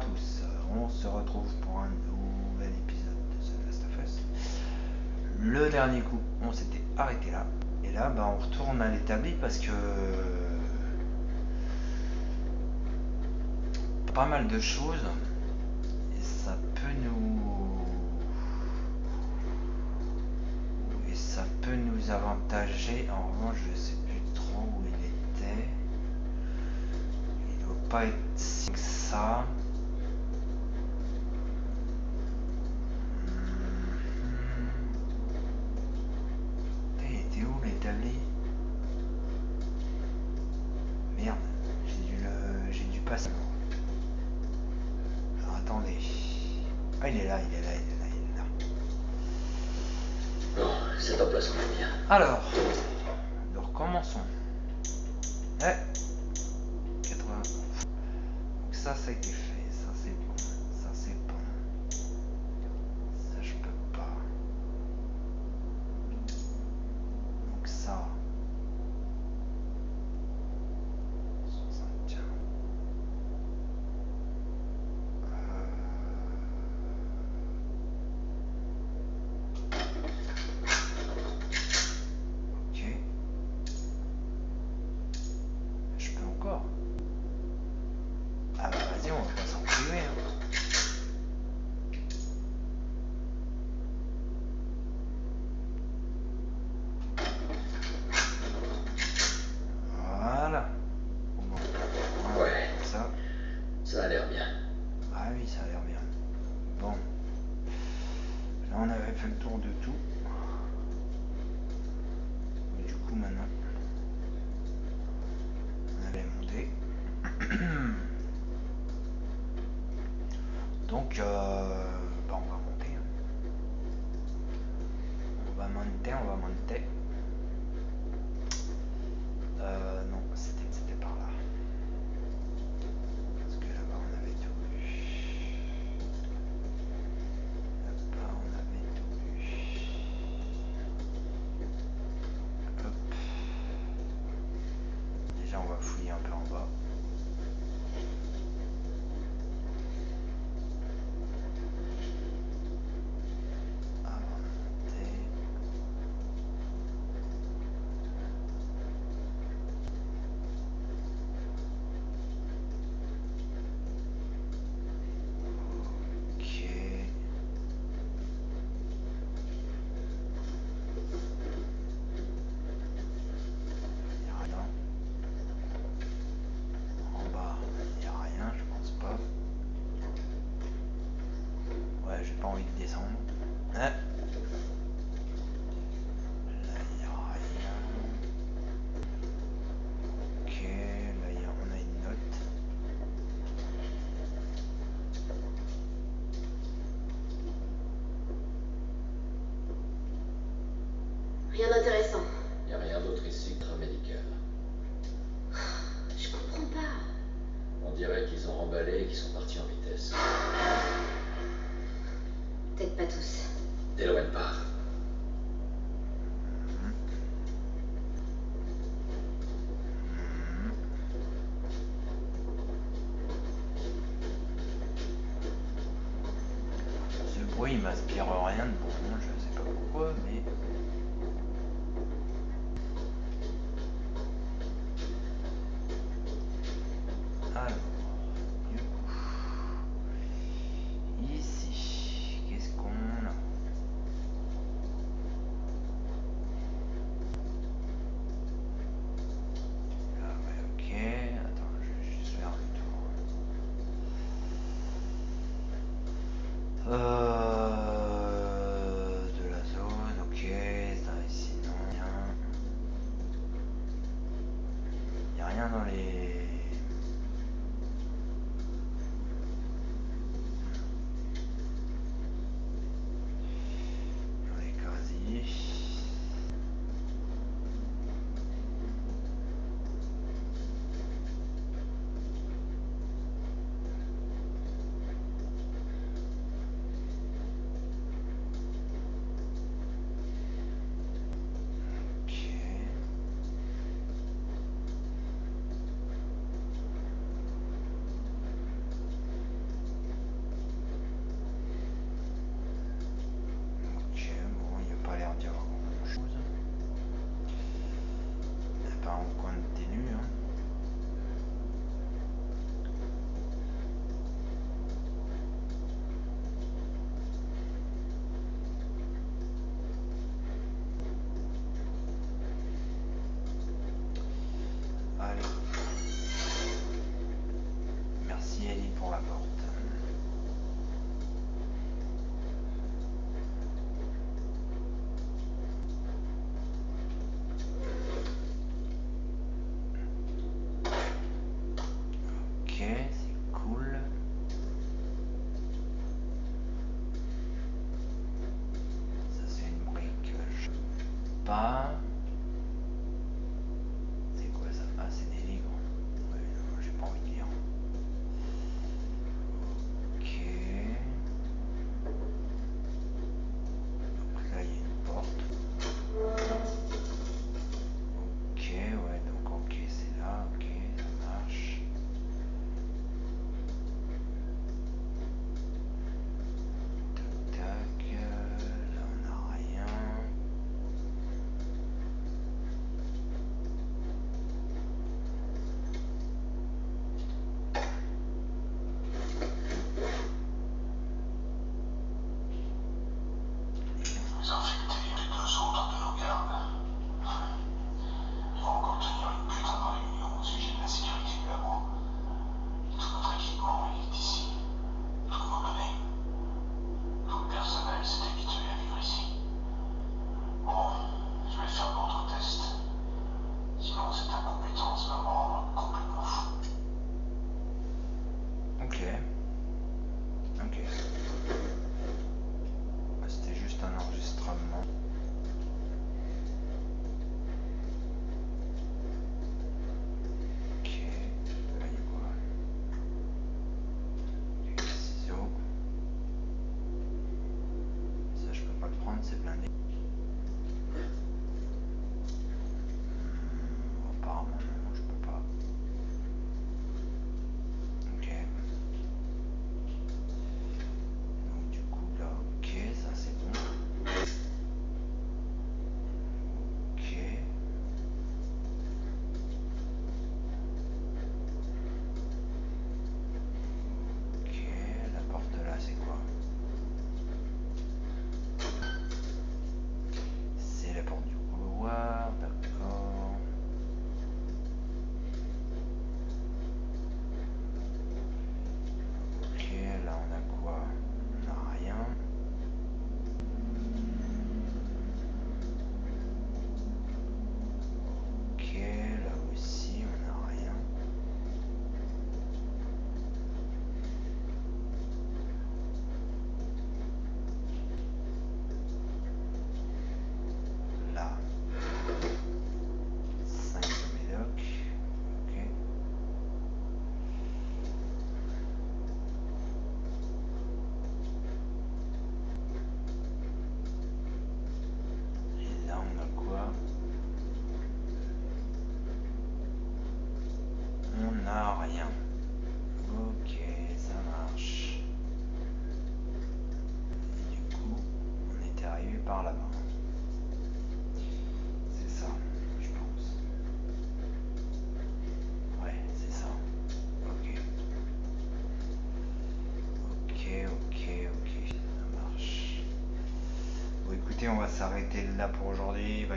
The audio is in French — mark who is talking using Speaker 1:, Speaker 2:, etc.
Speaker 1: tous, on se retrouve pour un nouvel épisode de The Last of Us. Le dernier coup, on s'était arrêté là, et là, on retourne à l'établi parce que pas mal de choses, et ça peut nous avantager. En revanche, je sais plus trop où il était. Il doit pas être si que ça. Il était où l'établi? Merde, j'ai dû passer. Alors, attendez. Ah, il est là.
Speaker 2: Bon, c'est en place, on est bien.
Speaker 1: Alors, nous recommençons. 80. Donc ça a été fait. Ça c'est bon. Ça c'est bon. Ça je peux pas. Donc ça. 75. Ok. Je peux encore. Ah bah vas-y, on va pas s'en priver. Voilà. Bon.
Speaker 2: Ouais.
Speaker 1: Ça.
Speaker 2: Ça a l'air bien.
Speaker 1: Ah oui, ça a l'air bien. Bon. Là on avait fait le tour de tout. Et du coup maintenant, on allait monter. Donc on va monter. On va monter. Non, c'était par là. Parce que là-bas on avait tout vu. Là-bas on avait tout vu. Hop. Déjà on va fouiller un peu en bas. Avant de monter. Ok. Il n'y a rien. En bas, il n'y a rien, je pense pas. Ouais, j'ai pas envie de descendre. Là, il n'y a rien. Ok, là on a une note.
Speaker 3: Rien d'intéressant.
Speaker 2: Y a rien d'autre ici que médical.
Speaker 3: Je comprends pas.
Speaker 2: On dirait qu'ils ont remballé et qu'ils sont partis en vitesse.
Speaker 3: Peut-être pas tous.
Speaker 2: T'éloigne pas.
Speaker 1: Ce bruit il m'inspire rien de bon, je sais pas pourquoi, mais. Alors, du coup, ici, qu'est-ce qu'on a? Ah ouais, ok, attends, je vais juste faire le tour. De la zone, ok. pas. C'est quoi ça? Ah, c'est des livres. Ouais, non, j'ai pas envie de lire. Ok. Donc là, il y a une porte. Ok, ouais, donc ok, c'est là, ok, ça marche. Tac, tac, là on n'a rien.
Speaker 4: Les infectés et les deux autres de nos gardes. Ils vont encore tenir une putain de réunion au sujet de la sécurité du labo. Tout notre équipement est ici. Toutes nos données. Tout le personnel s'est habitué à vivre ici. Bon, je vais faire d'autres tests. Sinon, cette incompétence va me rendre complètement fou.
Speaker 1: Ok. Ok. C'était juste un enregistrement. Ok. Là, il y a quoi? Ok, ciseaux. Ça, je peux pas le prendre, c'est blindé. Apparemment, non, je peux pas. Ok. Donc, du coup, là, ok, ça c'est bon. Ok. Ok, la porte là, c'est quoi? C'est la porte du couloir, d'accord. Ok, là on a quoi? On n'a rien. Ok, là aussi on n'a rien. Là, 5 de médoc. Ok. Et là on a quoi? On n'a rien. Ok, ça marche. Et du coup, on était arrivé par là-bas. C'est ça, je pense. Ouais, c'est ça. Ok. Ok, ok, ok. Ça marche. Bon, écoutez, on va s'arrêter là pour aujourd'hui. Il va